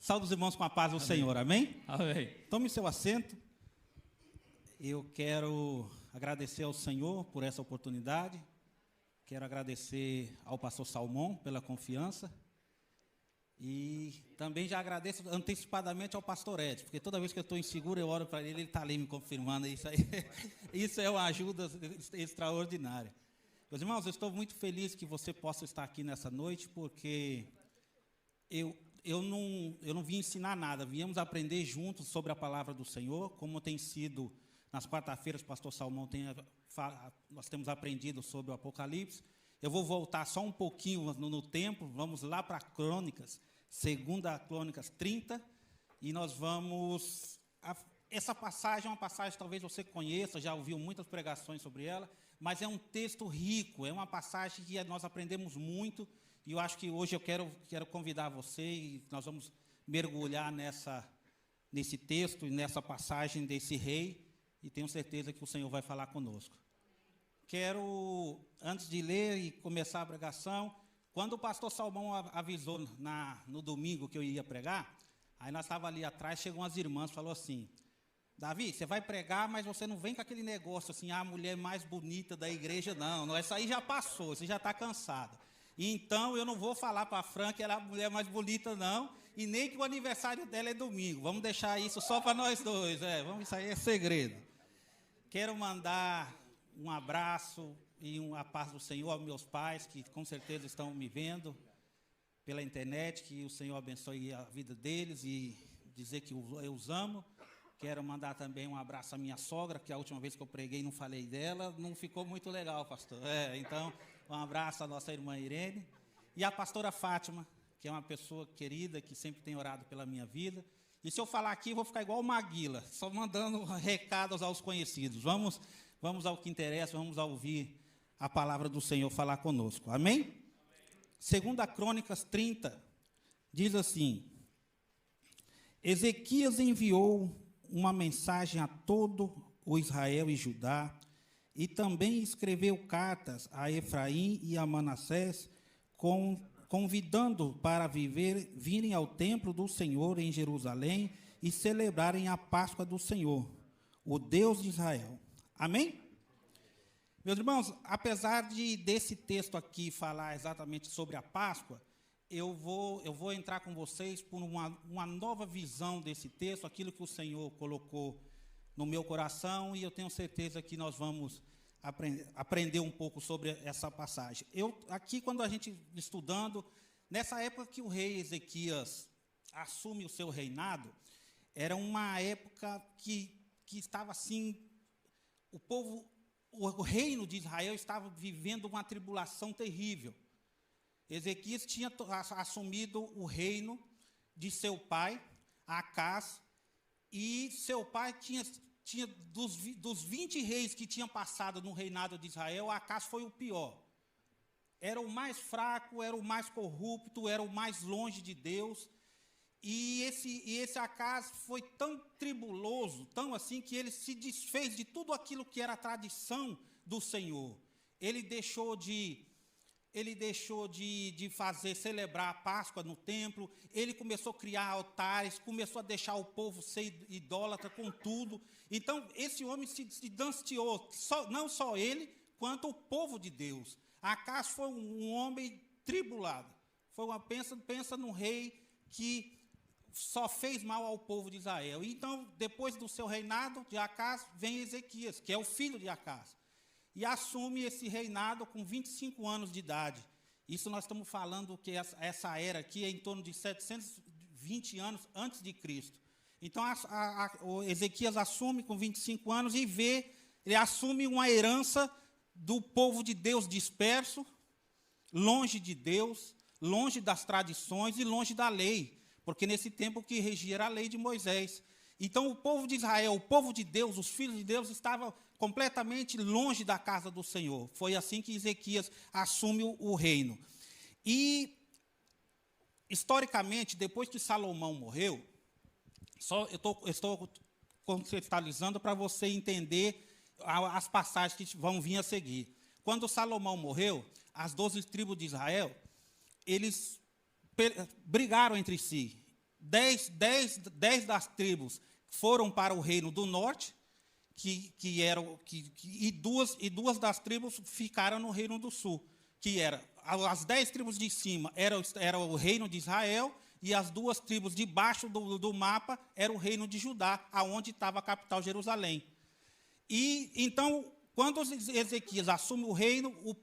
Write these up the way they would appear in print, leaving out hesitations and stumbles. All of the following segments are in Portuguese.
Saúde os irmãos com a paz do Senhor, amém? Amém. Tome seu assento. Eu quero agradecer ao Senhor por essa oportunidade. Quero agradecer ao pastor Salmão pela confiança. E também já agradeço antecipadamente ao pastor Ed, porque toda vez que eu estou inseguro, eu oro para ele, ele está ali me confirmando. Isso aí, isso é uma ajuda extraordinária. Meus irmãos, eu estou muito feliz que você possa estar aqui nessa noite, porque eu não vim ensinar nada, viemos aprender juntos sobre a palavra do Senhor, como tem sido nas quarta-feiras, o pastor Salmão nós temos aprendido sobre o Apocalipse. Eu vou voltar só um pouquinho no tempo, vamos lá para Crônicas, 2 Crônicas 30, e nós vamos... Essa passagem é uma passagem que talvez você conheça, já ouviu muitas pregações sobre ela, mas é um texto rico, é uma passagem que nós aprendemos muito, e eu acho que hoje eu quero convidar você, e nós vamos mergulhar nesse texto e nessa passagem desse rei, e tenho certeza que o Senhor vai falar conosco. Quero, antes de ler e começar a pregação, quando o pastor Salmão avisou no domingo que eu ia pregar, aí nós estávamos ali atrás, chegou umas irmãs, falou assim: Davi, você vai pregar, mas você não vem com aquele negócio assim, a mulher mais bonita da igreja, não, isso aí já passou, você já está cansada. Então, eu não vou falar para a Fran que ela é a mulher mais bonita, não, e nem que o aniversário dela é domingo. Vamos deixar isso só para nós dois, isso aí é segredo. Quero mandar um abraço e a paz do Senhor aos meus pais, que com certeza estão me vendo pela internet, que o Senhor abençoe a vida deles e dizer que eu os amo. Quero mandar também um abraço à minha sogra, que a última vez que eu preguei não falei dela, não ficou muito legal, pastor. Então, um abraço à nossa irmã Irene e à pastora Fátima, que é uma pessoa querida, que sempre tem orado pela minha vida. E se eu falar aqui, eu vou ficar igual o Maguila, só mandando recados aos conhecidos. Vamos ao que interessa, vamos ouvir a palavra do Senhor falar conosco. Amém? 2 Crônicas 30 diz assim: Ezequias enviou uma mensagem a todo o Israel e Judá, e também escreveu cartas a Efraim e a Manassés, convidando para virem ao templo do Senhor em Jerusalém e celebrarem a Páscoa do Senhor, o Deus de Israel. Amém? Meus irmãos, apesar desse texto aqui falar exatamente sobre a Páscoa, eu vou entrar com vocês por uma nova visão desse texto, aquilo que o Senhor colocou no meu coração, e eu tenho certeza que nós vamos aprender um pouco sobre essa passagem. Aqui, quando a gente estudando, nessa época que o rei Ezequias assume o seu reinado, era uma época que estava assim, o reino de Israel estava vivendo uma tribulação terrível. Ezequias tinha assumido o reino de seu pai, Acás, e seu pai tinha dos 20 reis que tinham passado no reinado de Israel, Acás foi o pior. Era o mais fraco, era o mais corrupto, era o mais longe de Deus. E esse Acás foi tão tribuloso, tão assim, que ele se desfez de tudo aquilo que era a tradição do Senhor. Ele deixou de celebrar a Páscoa no templo, ele começou a criar altares, começou a deixar o povo ser idólatra com tudo. Então, esse homem se distanciou, não só ele, quanto o povo de Deus. Acás foi um homem tribulado. Pensa num rei que só fez mal ao povo de Israel. Então, depois do seu reinado de Acás, vem Ezequias, que é o filho de Acás, e assume esse reinado com 25 anos de idade. Isso nós estamos falando que essa era aqui é em torno de 720 anos antes de Cristo. Então, o Ezequias assume com 25 anos e ele assume uma herança do povo de Deus disperso, longe de Deus, longe das tradições e longe da lei, porque nesse tempo que regia era a lei de Moisés. Então, o povo de Israel, o povo de Deus, os filhos de Deus, estavam completamente longe da casa do Senhor. Foi assim que Ezequias assume o reino. E, historicamente, depois que Salomão morreu, eu estou contextualizando para você entender as passagens que vão vir a seguir. Quando Salomão morreu, as 12 tribos de Israel, eles brigaram entre si. 10 das tribos foram para o reino do norte, e duas das tribos ficaram no reino do sul, que era as 10 tribos de cima era o reino de Israel, e as 2 tribos de baixo do mapa era o reino de Judá, aonde estava a capital Jerusalém. E então, quando Ezequias assume o reino, o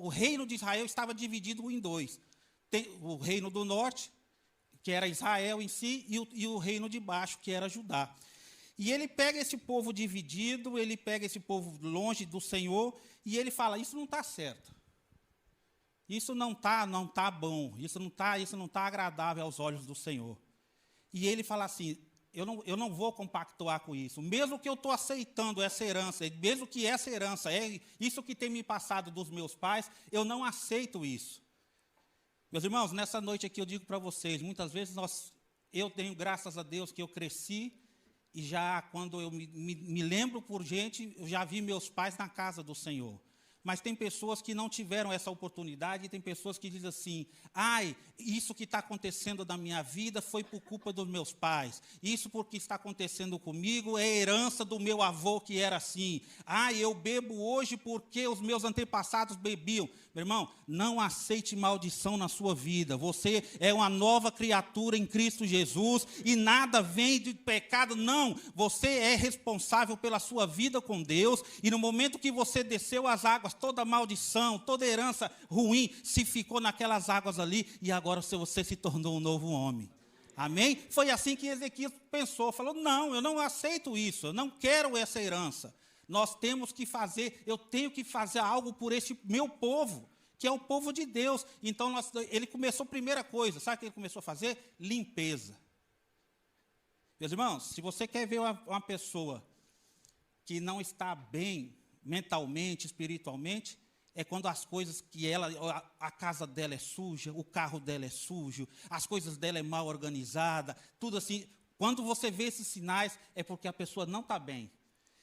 reino de Israel estava dividido em 2. Tem o reino do norte, que era Israel em si, e o reino de baixo, que era Judá. E ele pega esse povo dividido, ele pega esse povo longe do Senhor, e ele fala, isso não está certo. Isso não tá bom, isso não tá agradável aos olhos do Senhor. E ele fala assim, eu não vou compactuar com isso. Mesmo que eu estou aceitando essa herança, mesmo que essa herança é isso que tem me passado dos meus pais, eu não aceito isso. Meus irmãos, nessa noite aqui eu digo para vocês, muitas vezes eu tenho, graças a Deus, que eu cresci, e já quando eu me lembro por gente, eu já vi meus pais na casa do Senhor. Mas tem pessoas que não tiveram essa oportunidade, e tem pessoas que dizem assim, isso que está acontecendo na minha vida foi por culpa dos meus pais. Isso porque está acontecendo comigo é herança do meu avô que era assim. Eu bebo hoje porque os meus antepassados bebiam. Meu irmão, não aceite maldição na sua vida. Você é uma nova criatura em Cristo Jesus e nada vem de pecado, não. Você é responsável pela sua vida com Deus, e no momento que você desceu as águas, toda maldição, toda herança ruim se ficou naquelas águas ali, e agora você se tornou um novo homem. Amém? Foi assim que Ezequias pensou, falou, não, eu não aceito isso, eu não quero essa herança. Nós temos que fazer, eu tenho que fazer algo por esse meu povo, que é o povo de Deus. Então, ele começou, primeira coisa, sabe o que ele começou a fazer? Limpeza. Meus irmãos, se você quer ver uma pessoa que não está bem mentalmente, espiritualmente, é quando as coisas a casa dela é suja, o carro dela é sujo, as coisas dela é mal organizada, tudo assim. Quando você vê esses sinais, é porque a pessoa não está bem.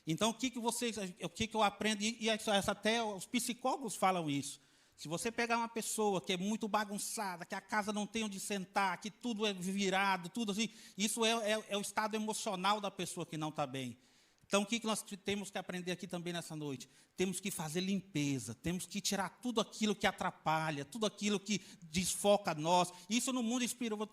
Então, o que eu aprendo, e até os psicólogos falam isso. Se você pegar uma pessoa que é muito bagunçada, que a casa não tem onde sentar, que tudo é virado, tudo assim, isso é o estado emocional da pessoa que não está bem. Então, o que nós temos que aprender aqui também nessa noite? Temos que fazer limpeza, temos que tirar tudo aquilo que atrapalha, tudo aquilo que desfoca nós. Isso no mundo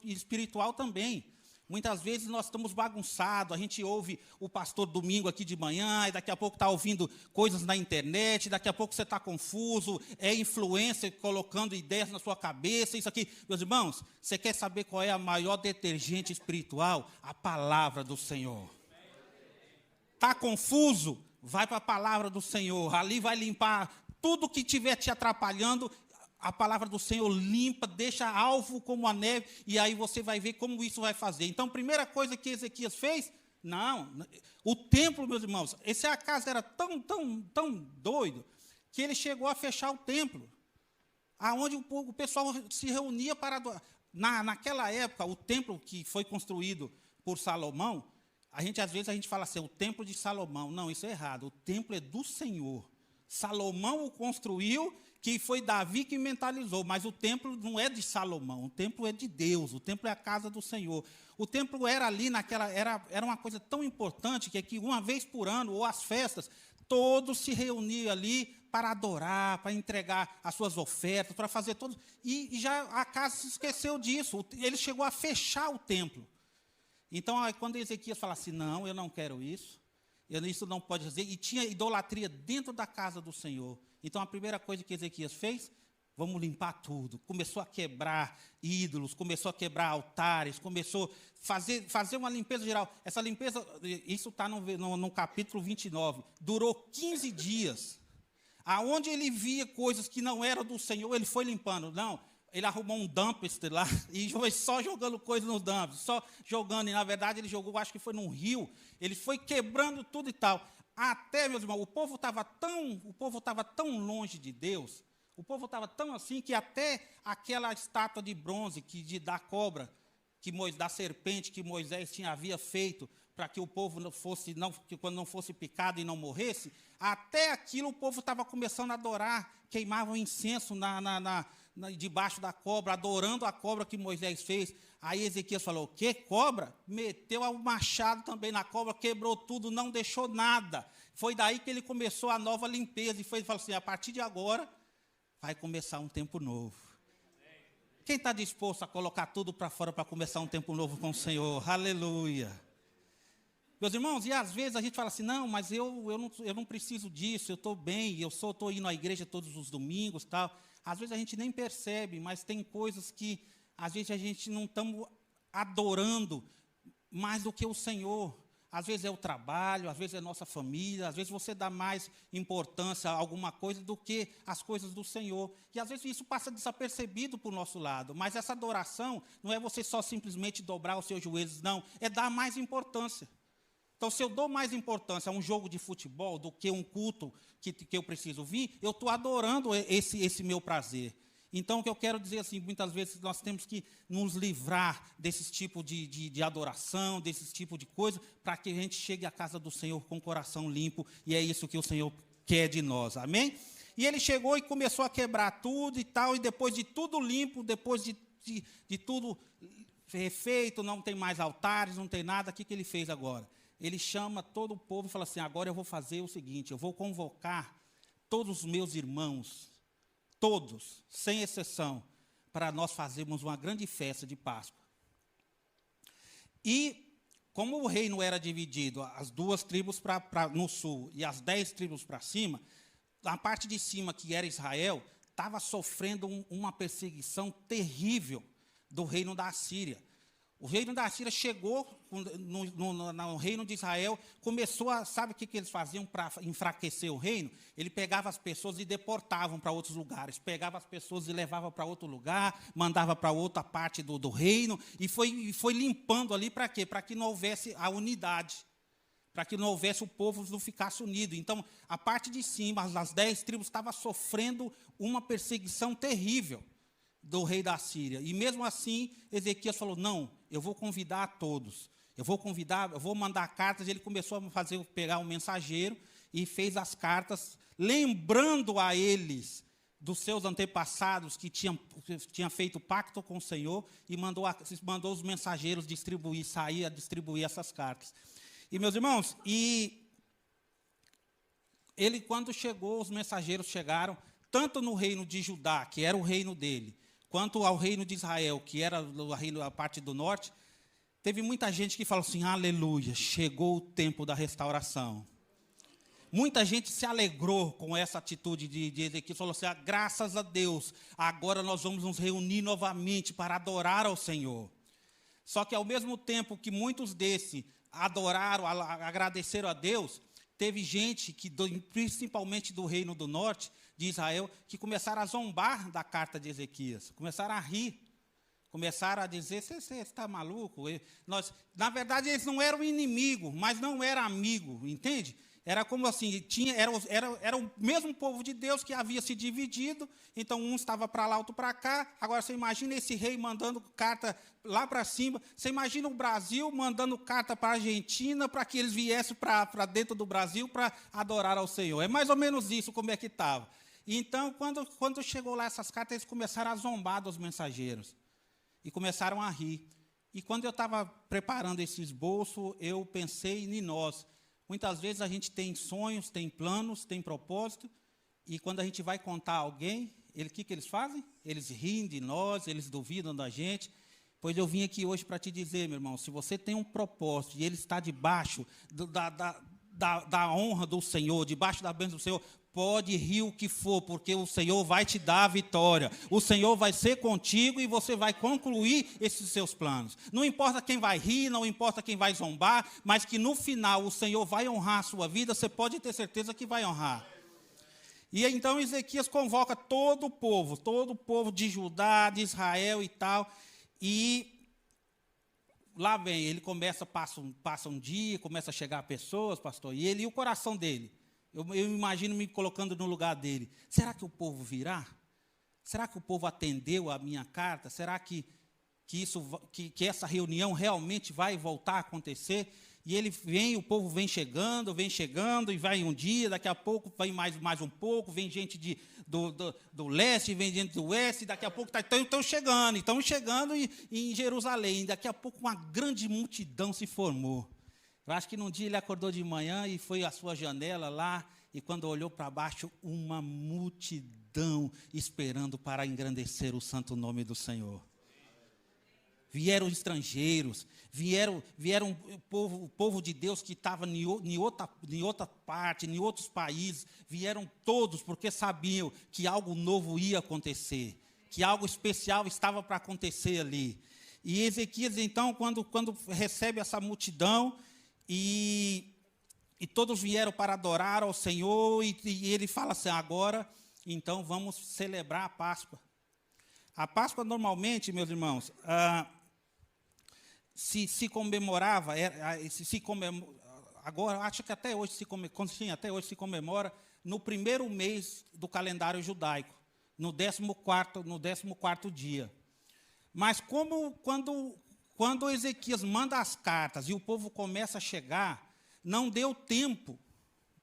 espiritual também. Muitas vezes nós estamos bagunçados, a gente ouve o pastor domingo aqui de manhã, e daqui a pouco está ouvindo coisas na internet, daqui a pouco você está confuso, é influência colocando ideias na sua cabeça, isso aqui. Meus irmãos, você quer saber qual é a maior detergente espiritual? A palavra do Senhor. Está confuso? Vai para a palavra do Senhor, ali vai limpar tudo que estiver te atrapalhando. A palavra do Senhor limpa, deixa alvo como a neve, e aí você vai ver como isso vai fazer. Então, a primeira coisa que Ezequias fez, o templo, meus irmãos, essa casa era tão doido, que ele chegou a fechar o templo, aonde o pessoal se reunia para adorar. Naquela época, o templo que foi construído por Salomão, às vezes a gente fala assim, o templo de Salomão. Não, isso é errado, o templo é do Senhor. Salomão o construiu, que foi Davi que mentalizou, mas o templo não é de Salomão, o templo é de Deus, o templo é a casa do Senhor. O templo era ali, era uma coisa tão importante, que uma vez por ano, ou as festas, todos se reuniam ali para adorar, para entregar as suas ofertas, para fazer tudo. E já a casa se esqueceu disso, ele chegou a fechar o templo. Então, quando Ezequias fala assim, não, eu não quero isso, isso não pode fazer, e tinha idolatria dentro da casa do Senhor. Então, a primeira coisa que Ezequias fez, vamos limpar tudo. Começou a quebrar ídolos, começou a quebrar altares, começou a fazer uma limpeza geral. Essa limpeza, isso está no capítulo 29, durou 15 dias. Aonde ele via coisas que não eram do Senhor, ele foi limpando. Não, ele arrumou um dumpster lá e foi só jogando coisa no dumpster, só jogando. E, na verdade, ele jogou, acho que foi num rio, ele foi quebrando tudo e tal. Até, meus irmãos, o povo estava tão longe de Deus, o povo estava tão assim, que até aquela estátua de bronze da cobra, da serpente que Moisés havia feito, para que o povo que quando não fosse picado e não morresse, até aquilo o povo estava começando a adorar, queimavam incenso debaixo da cobra, adorando a cobra que Moisés fez. Aí Ezequias falou, o quê? Cobra? Meteu o machado também na cobra, quebrou tudo, não deixou nada. Foi daí que ele começou a nova limpeza. E falou assim, a partir de agora, vai começar um tempo novo. Quem está disposto a colocar tudo para fora para começar um tempo novo com o Senhor? Aleluia. Meus irmãos, e às vezes a gente fala assim, não, mas eu não preciso disso, eu estou bem, eu estou indo à igreja todos os domingos, tal. Às vezes a gente nem percebe, mas tem coisas que, às vezes, a gente não estamos adorando mais do que o Senhor. Às vezes é o trabalho, às vezes é a nossa família, às vezes você dá mais importância a alguma coisa do que as coisas do Senhor. E às vezes isso passa desapercebido para o nosso lado. Mas essa adoração não é você só simplesmente dobrar os seus joelhos, não. É dar mais importância. Então, se eu dou mais importância a um jogo de futebol do que um culto que eu preciso vir, eu estou adorando esse meu prazer. Então, o que eu quero dizer assim, muitas vezes nós temos que nos livrar desse tipo de adoração, desse tipo de coisa, para que a gente chegue à casa do Senhor com o coração limpo, e é isso que o Senhor quer de nós, amém? E ele chegou e começou a quebrar tudo e tal, e depois de tudo limpo, depois de tudo feito, não tem mais altares, não tem nada, o que ele fez agora? Ele chama todo o povo e fala assim, agora eu vou fazer o seguinte, eu vou convocar todos os meus irmãos, todos, sem exceção, para nós fazermos uma grande festa de Páscoa. E, como o reino era dividido, as 2 tribos no sul e as 10 tribos para cima, a parte de cima, que era Israel, estava sofrendo uma perseguição terrível do reino da Assíria. O reino da Assíria chegou no reino de Israel, começou a... Sabe o que eles faziam para enfraquecer o reino? Ele pegava as pessoas e deportavam para outros lugares. Pegava as pessoas e levava para outro lugar, mandava para outra parte do reino, e foi limpando ali para quê? Para que não houvesse a unidade, para que não houvesse o povo não ficasse unido. Então, a parte de cima, as 10 tribos estavam sofrendo uma perseguição terrível do rei da Síria. E mesmo assim, Ezequias falou, não, eu vou convidar a todos. Eu vou mandar cartas. Ele começou a pegar um mensageiro e fez as cartas, lembrando a eles dos seus antepassados que tinham feito pacto com o Senhor, e mandou os mensageiros sair a distribuir essas cartas. E, meus irmãos, ele, quando chegou, os mensageiros chegaram, tanto no reino de Judá, que era o reino dele, quanto ao reino de Israel, que era a parte do norte, teve muita gente que falou assim, aleluia, chegou o tempo da restauração. Muita gente se alegrou com essa atitude de Ezequias, falou assim, graças a Deus, agora nós vamos nos reunir novamente para adorar ao Senhor. Só que ao mesmo tempo que muitos desses adoraram, agradeceram a Deus, teve gente, principalmente do reino do norte, de Israel, que começaram a zombar da carta de Ezequias, começaram a rir, começaram a dizer, você está maluco? Na verdade, eles não eram inimigo, mas não eram amigo, entende? Era como assim, era o mesmo povo de Deus que havia se dividido, então um estava para lá, outro para cá. Agora você imagina esse rei mandando carta lá para cima, você imagina o Brasil mandando carta para a Argentina para que eles viessem para dentro do Brasil para adorar ao Senhor. É mais ou menos isso como é que estava. Então, quando chegou lá essas cartas, eles começaram a zombar dos mensageiros e começaram a rir. E quando eu estava preparando esse esboço, eu pensei em nós. Muitas vezes a gente tem sonhos, tem planos, tem propósito, e quando a gente vai contar a alguém, o que eles fazem? Eles riem de nós, eles duvidam da gente. Pois eu vim aqui hoje para te dizer, meu irmão, se você tem um propósito e ele está debaixo da honra do Senhor, debaixo da bênção do Senhor, pode rir o que for, porque o Senhor vai te dar a vitória. O Senhor vai ser contigo e você vai concluir esses seus planos. Não importa quem vai rir, não importa quem vai zombar, mas que no final o Senhor vai honrar a sua vida, você pode ter certeza que vai honrar. E então Ezequias convoca todo o povo de Judá, de Israel e tal, e lá vem, ele passa um dia, começa a chegar pessoas, pastor, e o coração dele, eu imagino me colocando no lugar dele. Será que o povo virá? Será que o povo atendeu a minha carta? Será que essa reunião realmente vai voltar a acontecer? e ele vem, o povo vem chegando, e vai um dia, daqui a pouco vai mais um pouco, vem gente do leste, vem gente do oeste, daqui a pouco estão chegando em Jerusalém, daqui a pouco uma grande multidão se formou. Eu acho que num dia ele acordou de manhã e foi à sua janela lá, e quando olhou para baixo, uma multidão esperando para engrandecer o santo nome do Senhor. Vieram estrangeiros, vieram o povo de Deus que estava em outra parte, em outros países, vieram todos porque sabiam que algo novo ia acontecer, que algo especial estava para acontecer ali. E Ezequias, então, quando recebe essa multidão, e todos vieram para adorar ao Senhor, e ele fala assim, agora, então, vamos celebrar a Páscoa. A Páscoa, normalmente, meus irmãos, se comemorava, agora, acho que até hoje se comemora no primeiro mês do calendário judaico, no 14º dia. Mas quando Ezequias manda as cartas e o povo começa a chegar, não deu tempo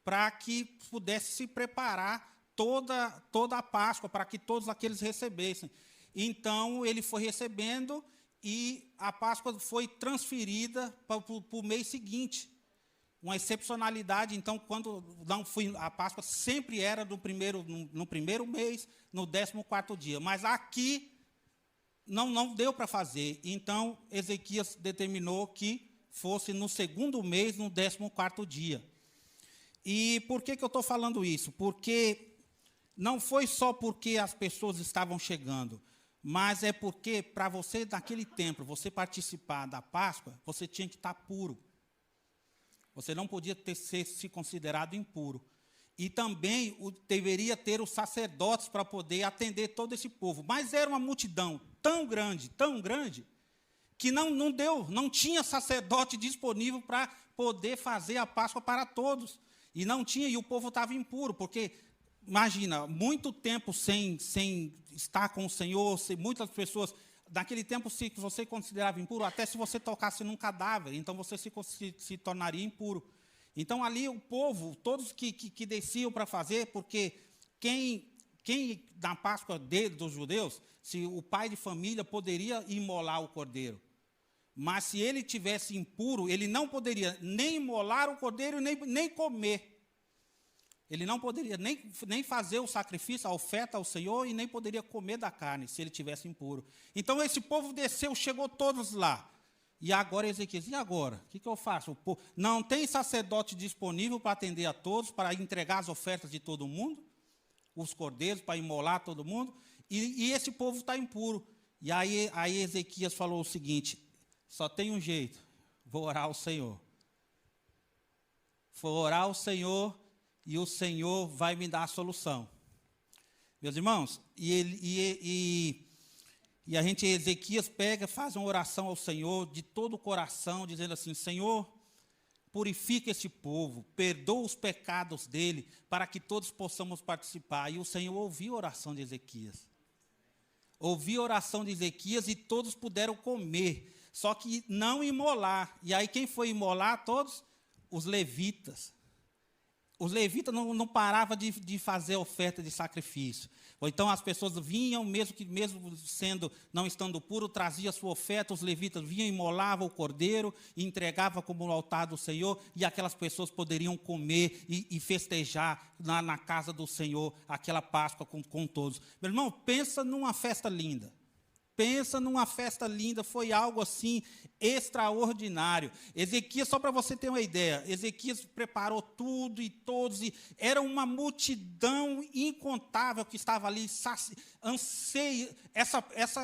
para que pudesse se preparar toda a Páscoa, para que todos aqueles recebessem. Então, ele foi recebendo e a Páscoa foi transferida para o mês seguinte. Uma excepcionalidade, então, a Páscoa sempre era no primeiro mês, no 14º dia. Mas aqui não deu para fazer. Então, Ezequias determinou que fosse no segundo mês, no 14º dia. E por que eu estou falando isso? Porque não foi só porque as pessoas estavam chegando, mas é porque, para você, naquele tempo, você participar da Páscoa, você tinha que estar puro. Você não podia se considerado impuro. E também deveria ter os sacerdotes para poder atender todo esse povo. Mas era uma multidão tão grande, que não tinha sacerdote disponível para poder fazer a Páscoa para todos. E não tinha, e o povo estava impuro, porque, imagina, muito tempo sem estar com o Senhor, muitas pessoas, naquele tempo, se você considerava impuro, até se você tocasse num cadáver, então você se tornaria impuro. Então, ali o povo, todos que desciam para fazer, porque quem na Páscoa dos judeus, se o pai de família poderia imolar o cordeiro, mas se ele tivesse impuro, ele não poderia nem imolar o cordeiro, nem comer. Ele não poderia nem fazer o sacrifício, a oferta ao Senhor, e nem poderia comer da carne, se ele tivesse impuro. Então, esse povo desceu, chegou todos lá. E agora, Ezequias, e agora? O que eu faço? Não tem sacerdote disponível para atender a todos, para entregar as ofertas de todo mundo, os cordeiros, para imolar todo mundo, e esse povo está impuro. E aí Ezequias falou o seguinte, só tem um jeito, vou orar ao Senhor. Vou orar ao Senhor, e o Senhor vai me dar a solução. Meus irmãos, e Ezequias faz uma oração ao Senhor de todo o coração, dizendo assim, Senhor, purifica esse povo, perdoa os pecados dele, para que todos possamos participar. E o Senhor ouviu a oração de Ezequias. Ouviu a oração de Ezequias e todos puderam comer, só que não imolar. E aí quem foi imolar? Todos os levitas. Os levitas não paravam de fazer oferta de sacrifício. Ou então as pessoas vinham, mesmo não estando puro, trazia a sua oferta, os levitas vinham, imolavam o cordeiro, e entregavam como no altar do Senhor, e aquelas pessoas poderiam comer e festejar na casa do Senhor aquela Páscoa com todos. Meu irmão, pensa numa festa linda. Pensa numa festa linda, foi algo assim extraordinário. Ezequias, só para você ter uma ideia, Ezequias preparou tudo e todos, e era uma multidão incontável que estava ali,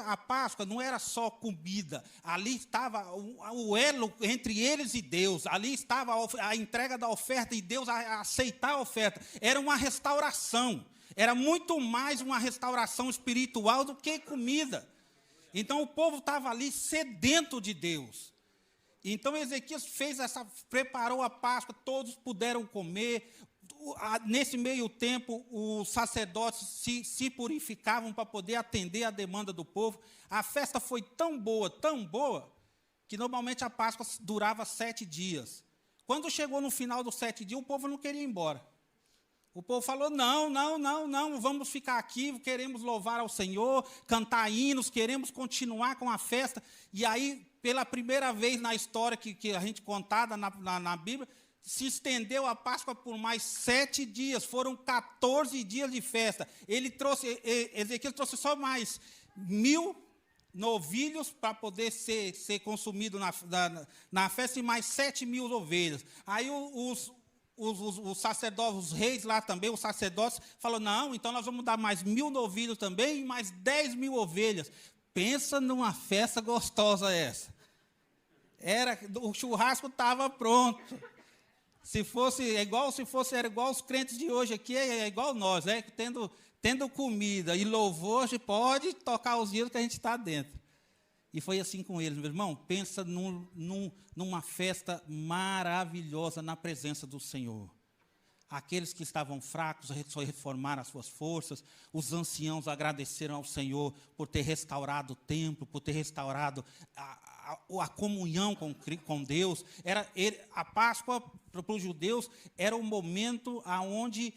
a Páscoa não era só comida, ali estava o elo entre eles e Deus, ali estava a entrega da oferta e Deus a aceitar a oferta, era uma restauração, era muito mais uma restauração espiritual do que comida. Então, o povo estava ali sedento de Deus. Então, Ezequias preparou a Páscoa, todos puderam comer. Nesse meio tempo, os sacerdotes se purificavam para poder atender a demanda do povo. A festa foi tão boa, que normalmente a Páscoa durava 7 dias. Quando chegou no final dos 7 dias, o povo não queria ir embora. O povo falou, não, vamos ficar aqui, queremos louvar ao Senhor, cantar hinos, queremos continuar com a festa. E aí, pela primeira vez na história que a gente contada na Bíblia, se estendeu a Páscoa por mais 7 dias, foram 14 dias de festa. Ezequias trouxe só mais 1.000 novilhos para poder ser consumido na festa e mais 7.000 ovelhas. Aí os sacerdotes, os reis lá também, os sacerdotes, falaram, não, então nós vamos dar mais 1.000 novilhos também e mais 10.000 ovelhas. Pensa numa festa gostosa essa. O churrasco estava pronto. Era igual os crentes de hoje aqui, é igual nós, tendo comida e louvor, a gente pode tocar os dias que a gente está dentro. E foi assim com eles, meu irmão. Pensa numa festa maravilhosa na presença do Senhor. Aqueles que estavam fracos reformaram as suas forças. Os anciãos agradeceram ao Senhor por ter restaurado o templo, por ter restaurado a comunhão com Deus. A Páscoa, para os judeus, era o momento onde,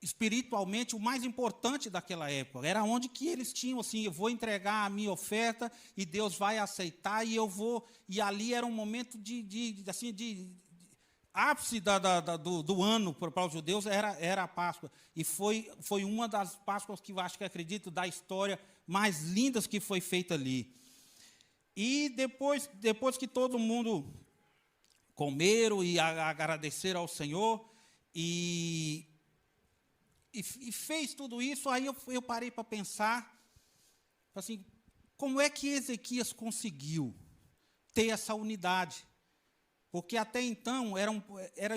espiritualmente, o mais importante daquela época. Era onde que eles tinham, assim, eu vou entregar a minha oferta e Deus vai aceitar e eu vou... E ali era um momento de ápice do ano para os judeus, era a Páscoa. E foi uma das Páscoas que eu acredito, da história mais lindas que foi feita ali. E depois que todo mundo comeram e agradeceram ao Senhor e fez tudo isso, aí eu parei para pensar, assim, como é que Ezequias conseguiu ter essa unidade? Porque até então eram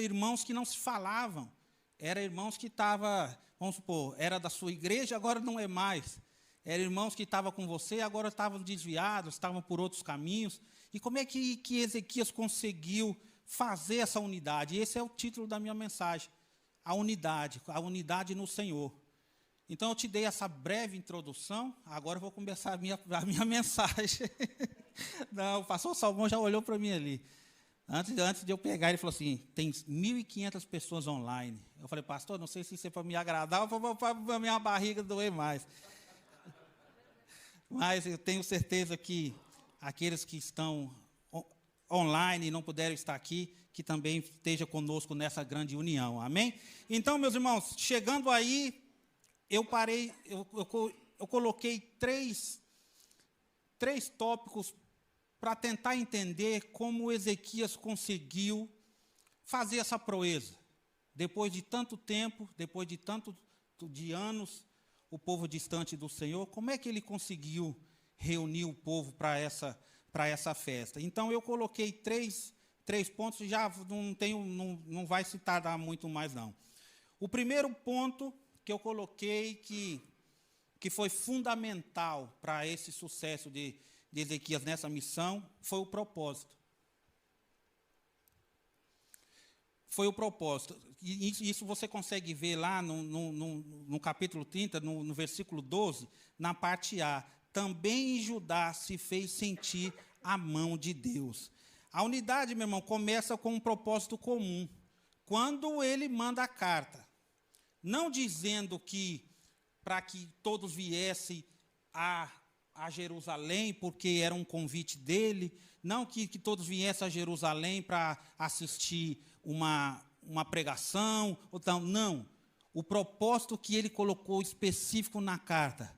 irmãos que não se falavam, eram irmãos que estavam, vamos supor, era da sua igreja, agora não é mais. Eram irmãos que estavam com você, agora estavam desviados, estavam por outros caminhos. E como é que Ezequias conseguiu fazer essa unidade? E esse é o título da minha mensagem, a unidade no Senhor. Então, eu te dei essa breve introdução, agora eu vou começar a minha mensagem. Não, o pastor Salmão já olhou para mim ali. Antes de eu pegar, ele falou assim, tem 1.500 pessoas online. Eu falei, pastor, não sei se isso é para me agradar ou para a minha barriga doer mais. Mas eu tenho certeza que aqueles que estão online e não puderam estar aqui, que também esteja conosco nessa grande união, amém? Então, meus irmãos, chegando aí, eu coloquei três tópicos para tentar entender como Ezequias conseguiu fazer essa proeza. Depois de tanto tempo, depois de anos, o povo distante do Senhor, como é que ele conseguiu reunir o povo para essa festa? Então, eu coloquei três pontos, já não vai se tardar muito mais, não. O primeiro ponto que eu coloquei, que foi fundamental para esse sucesso de Ezequias nessa missão, foi o propósito. Foi o propósito. E isso você consegue ver lá no capítulo 30, no versículo 12, na parte A. Também em Judá se fez sentir a mão de Deus. A unidade, meu irmão, começa com um propósito comum. Quando ele manda a carta, não dizendo que para que todos viessem a Jerusalém, porque era um convite dele, não que todos viessem a Jerusalém para assistir uma pregação, não. O propósito que ele colocou específico na carta: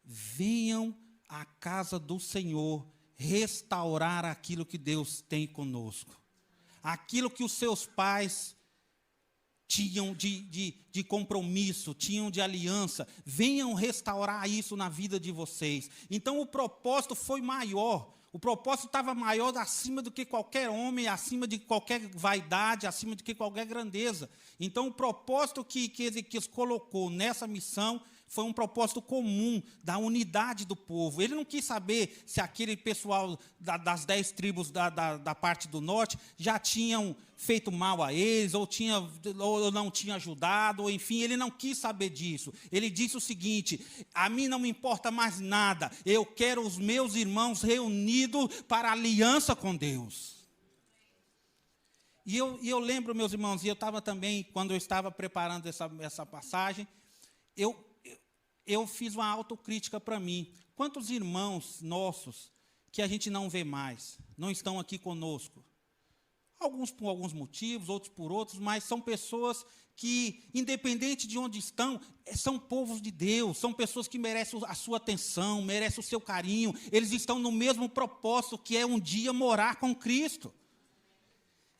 venham à casa do Senhor restaurar aquilo que Deus tem conosco. Aquilo que os seus pais tinham de compromisso, tinham de aliança, venham restaurar isso na vida de vocês. Então, o propósito foi maior. O propósito estava maior acima do que qualquer homem, acima de qualquer vaidade, acima de que qualquer grandeza. Então, o propósito que Ezequias colocou nessa missão foi um propósito comum, da unidade do povo. Ele não quis saber se aquele pessoal das 10 tribos da parte do norte já tinham feito mal a eles, ou não tinha ajudado, ou enfim, ele não quis saber disso. Ele disse o seguinte: a mim não me importa mais nada, eu quero os meus irmãos reunidos para a aliança com Deus. E eu lembro, meus irmãos, e eu estava também, quando eu estava preparando essa passagem, eu fiz uma autocrítica para mim. Quantos irmãos nossos que a gente não vê mais, não estão aqui conosco? Alguns por alguns motivos, outros por outros, mas são pessoas que, independente de onde estão, são povos de Deus, são pessoas que merecem a sua atenção, merecem o seu carinho, eles estão no mesmo propósito, que é um dia morar com Cristo.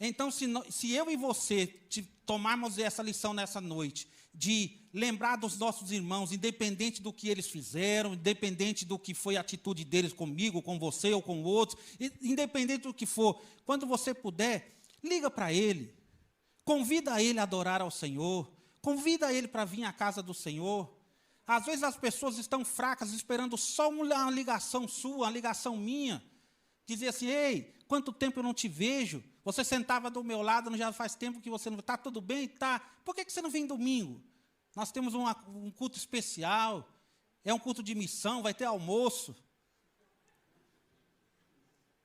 Então, se eu e você tomarmos essa lição nessa noite, de lembrar dos nossos irmãos, independente do que eles fizeram, independente do que foi a atitude deles comigo, com você ou com outros, independente do que for, quando você puder, liga para ele, convida ele a adorar ao Senhor, convida ele para vir à casa do Senhor. Às vezes as pessoas estão fracas, esperando só uma ligação sua, uma ligação minha, dizer assim: ei, quanto tempo eu não te vejo? Você sentava do meu lado, já faz tempo que você não... Está tudo bem? Tá. Por que você não vem domingo? Nós temos um culto especial, é um culto de missão, vai ter almoço.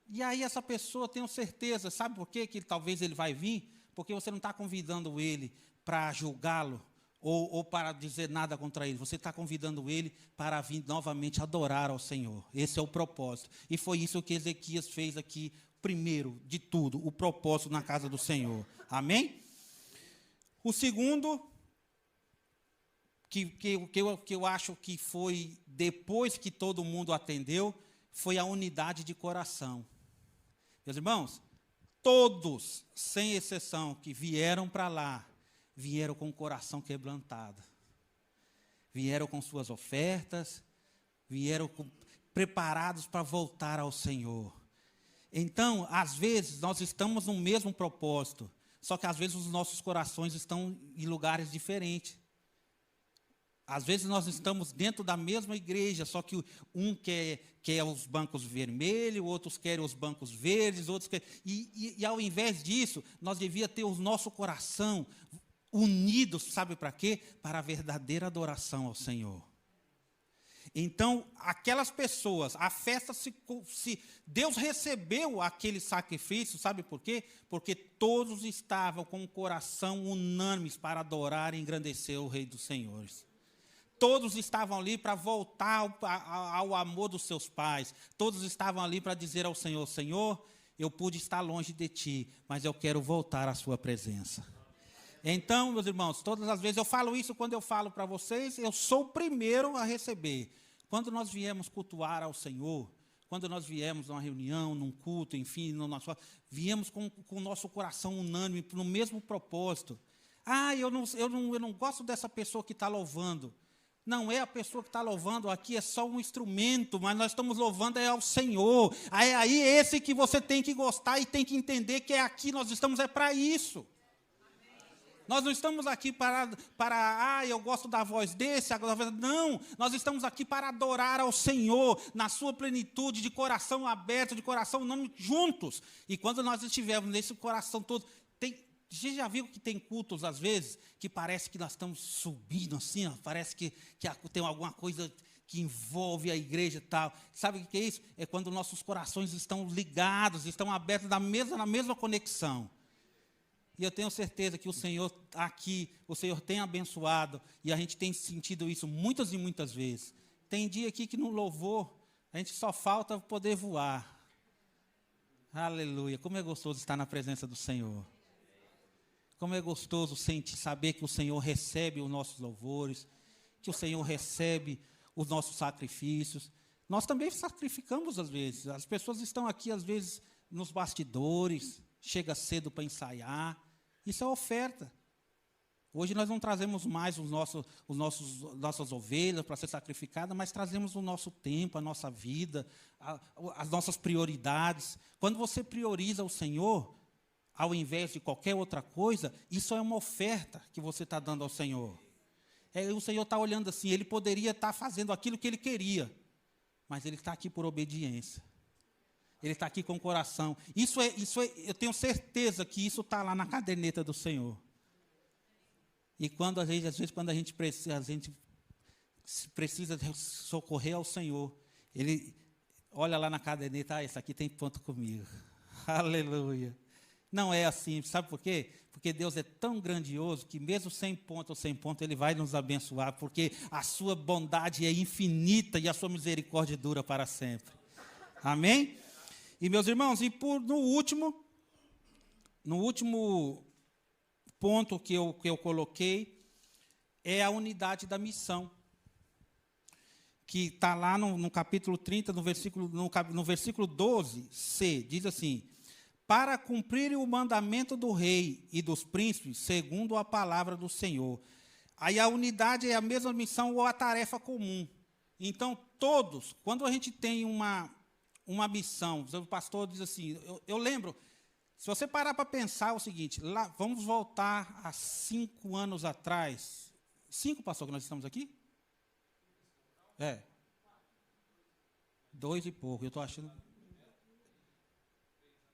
E aí essa pessoa, tenho certeza, sabe por quê que talvez ele vai vir? Porque você não está convidando ele para julgá-lo ou para dizer nada contra ele. Você está convidando ele para vir novamente adorar ao Senhor. Esse é o propósito. E foi isso que Ezequias fez aqui, primeiro de tudo, o propósito na casa do Senhor. Amém? O segundo, que eu acho que foi depois que todo mundo atendeu, foi a unidade de coração. Meus irmãos, todos, sem exceção, que vieram para lá, vieram com o coração quebrantado. Vieram com suas ofertas, vieram preparados para voltar ao Senhor. Então, às vezes, nós estamos no mesmo propósito, só que às vezes os nossos corações estão em lugares diferentes. Às vezes nós estamos dentro da mesma igreja, só que um quer os bancos vermelhos, outros querem os bancos verdes, outros querem... E ao invés disso, nós devíamos ter o nosso coração unido, sabe para quê? Para a verdadeira adoração ao Senhor. Então, aquelas pessoas, a festa, se Deus recebeu aquele sacrifício, sabe por quê? Porque todos estavam com o coração unânimes para adorar e engrandecer o Rei dos Senhores. Todos estavam ali para voltar ao amor dos seus pais. Todos estavam ali para dizer ao Senhor: Senhor, eu pude estar longe de Ti, mas eu quero voltar à Sua presença. Então, meus irmãos, todas as vezes eu falo isso quando eu falo para vocês, eu sou o primeiro a receber. Quando nós viemos cultuar ao Senhor, quando nós viemos numa reunião, num culto, enfim, viemos com o nosso coração unânime, no mesmo propósito. Ah, eu não gosto dessa pessoa que está louvando. Não é a pessoa que está louvando aqui, é só um instrumento, mas nós estamos louvando ao Senhor. Aí esse que você tem que gostar e tem que entender que é aqui, nós estamos para isso. Nós não estamos aqui para eu gosto da voz desse, não, nós estamos aqui para adorar ao Senhor, na sua plenitude, de coração aberto, de coração unânime, juntos. E quando nós estivermos nesse coração todo, você já viu que tem cultos, às vezes, que parece que nós estamos subindo assim, ó, parece que tem alguma coisa que envolve a igreja e tal. Sabe o que é isso? É quando nossos corações estão ligados, estão abertos na mesma conexão. E eu tenho certeza que o Senhor aqui, o Senhor tem abençoado, e a gente tem sentido isso muitas e muitas vezes. Tem dia aqui que no louvor, a gente só falta poder voar. Aleluia, como é gostoso estar na presença do Senhor. Como é gostoso saber que o Senhor recebe os nossos louvores, que o Senhor recebe os nossos sacrifícios. Nós também sacrificamos às vezes. As pessoas estão aqui às vezes nos bastidores, chega cedo para ensaiar. Isso é oferta. Hoje nós não trazemos mais nossas ovelhas para ser sacrificadas, mas trazemos o nosso tempo, a nossa vida, as nossas prioridades. Quando você prioriza o Senhor, ao invés de qualquer outra coisa, isso é uma oferta que você está dando ao Senhor. O Senhor está olhando assim, Ele poderia estar fazendo aquilo que Ele queria, mas Ele está aqui por obediência. Ele está aqui com o coração. Eu tenho certeza que isso está lá na caderneta do Senhor. E quando às vezes quando a gente precisa socorrer ao Senhor, Ele olha lá na caderneta: esse aqui tem ponto comigo. Aleluia. Não é assim, sabe por quê? Porque Deus é tão grandioso que mesmo sem ponto ou sem ponto, Ele vai nos abençoar, porque a sua bondade é infinita e a sua misericórdia dura para sempre. Amém? E, meus irmãos, no último ponto que eu coloquei, é a unidade da missão, que está lá no capítulo 30, no versículo 12c, diz assim: para cumprir o mandamento do rei e dos príncipes, segundo a palavra do Senhor. Aí a unidade é a mesma missão ou a tarefa comum. Então, todos, quando a gente tem uma missão, o pastor diz assim, eu lembro, se você parar para pensar o seguinte, lá, vamos voltar a 5 anos atrás. 5, pastor, que nós estamos aqui? 2 e pouco, eu estou achando.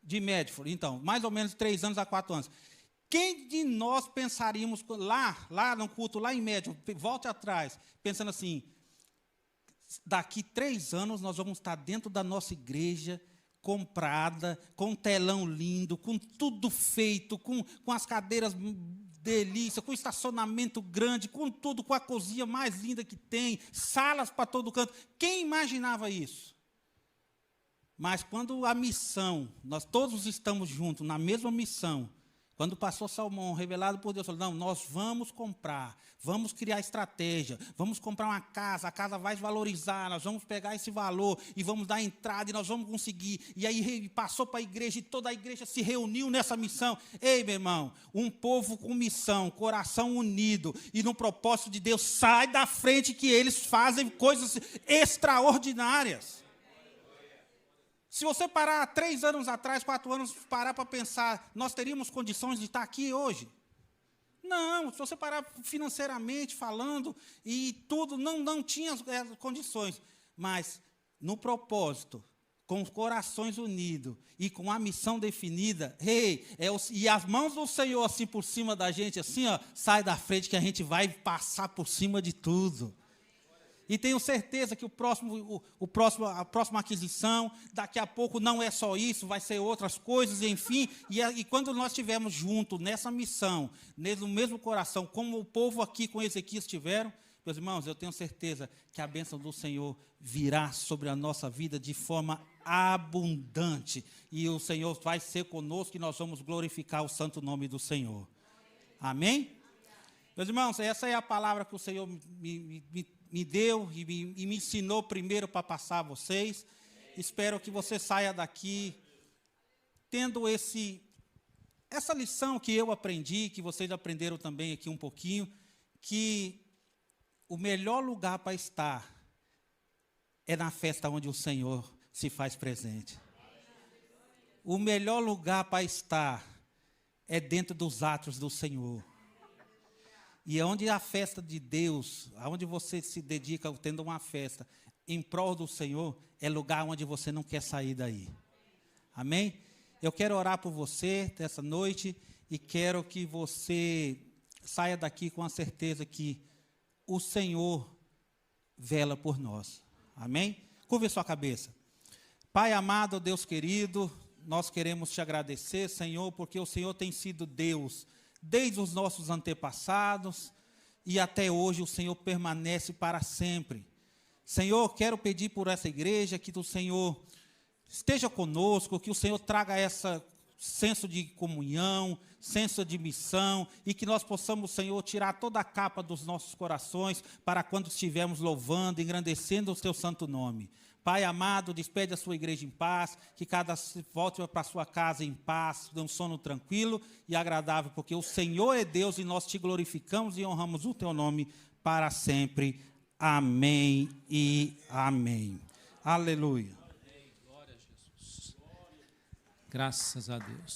De Medford, então, mais ou menos 3 anos a 4 anos. Quem de nós pensaríamos, lá no culto, lá em Medford, volte atrás, pensando assim, daqui 3 anos nós vamos estar dentro da nossa igreja, comprada, com um telão lindo, com tudo feito, com as cadeiras delícia, com estacionamento grande, com tudo, com a cozinha mais linda que tem, salas para todo canto. Quem imaginava isso? Mas quando a missão, nós todos estamos juntos na mesma missão, quando o pastor Salmão, revelado por Deus, falou, não, nós vamos comprar, vamos criar estratégia, vamos comprar uma casa, a casa vai valorizar, nós vamos pegar esse valor e vamos dar entrada e nós vamos conseguir. E aí passou para a igreja e toda a igreja se reuniu nessa missão. Ei, meu irmão, um povo com missão, coração unido e no propósito de Deus, sai da frente que eles fazem coisas extraordinárias. Se você parar 3 anos atrás, 4 anos, parar para pensar, nós teríamos condições de estar aqui hoje? Não, se você parar financeiramente falando e tudo, não tinha condições. Mas, no propósito, com os corações unidos e com a missão definida, e as mãos do Senhor assim por cima da gente, assim, ó, sai da frente que a gente vai passar por cima de tudo. E tenho certeza que a próxima aquisição, daqui a pouco não é só isso, vai ser outras coisas, enfim. E quando nós estivermos juntos nessa missão, no mesmo coração, como o povo aqui com Ezequias tiveram, meus irmãos, eu tenho certeza que a bênção do Senhor virá sobre a nossa vida de forma abundante. E o Senhor vai ser conosco e nós vamos glorificar o santo nome do Senhor. Amém? Meus irmãos, essa é a palavra que o Senhor me deu e me ensinou primeiro para passar a vocês. Espero que você saia daqui tendo essa lição que eu aprendi, que vocês aprenderam também aqui um pouquinho, que o melhor lugar para estar é na festa onde o Senhor se faz presente. O melhor lugar para estar é dentro dos atos do Senhor. E onde a festa de Deus, onde você se dedica tendo uma festa em prol do Senhor, é lugar onde você não quer sair daí. Amém? Eu quero orar por você essa noite e quero que você saia daqui com a certeza que o Senhor vela por nós. Amém? Curve sua cabeça. Pai amado, Deus querido, nós queremos te agradecer, Senhor, porque o Senhor tem sido Deus desde os nossos antepassados e até hoje o Senhor permanece para sempre. Senhor, quero pedir por essa igreja que o Senhor esteja conosco, que o Senhor traga esse senso de comunhão, senso de missão e que nós possamos, Senhor, tirar toda a capa dos nossos corações para quando estivermos louvando, engrandecendo o teu santo nome. Pai amado, despede a sua igreja em paz, que cada volte para a sua casa em paz, de um sono tranquilo e agradável, porque o Senhor é Deus e nós te glorificamos e honramos o teu nome para sempre. Amém e amém. Aleluia. Glória a Jesus. Graças a Deus.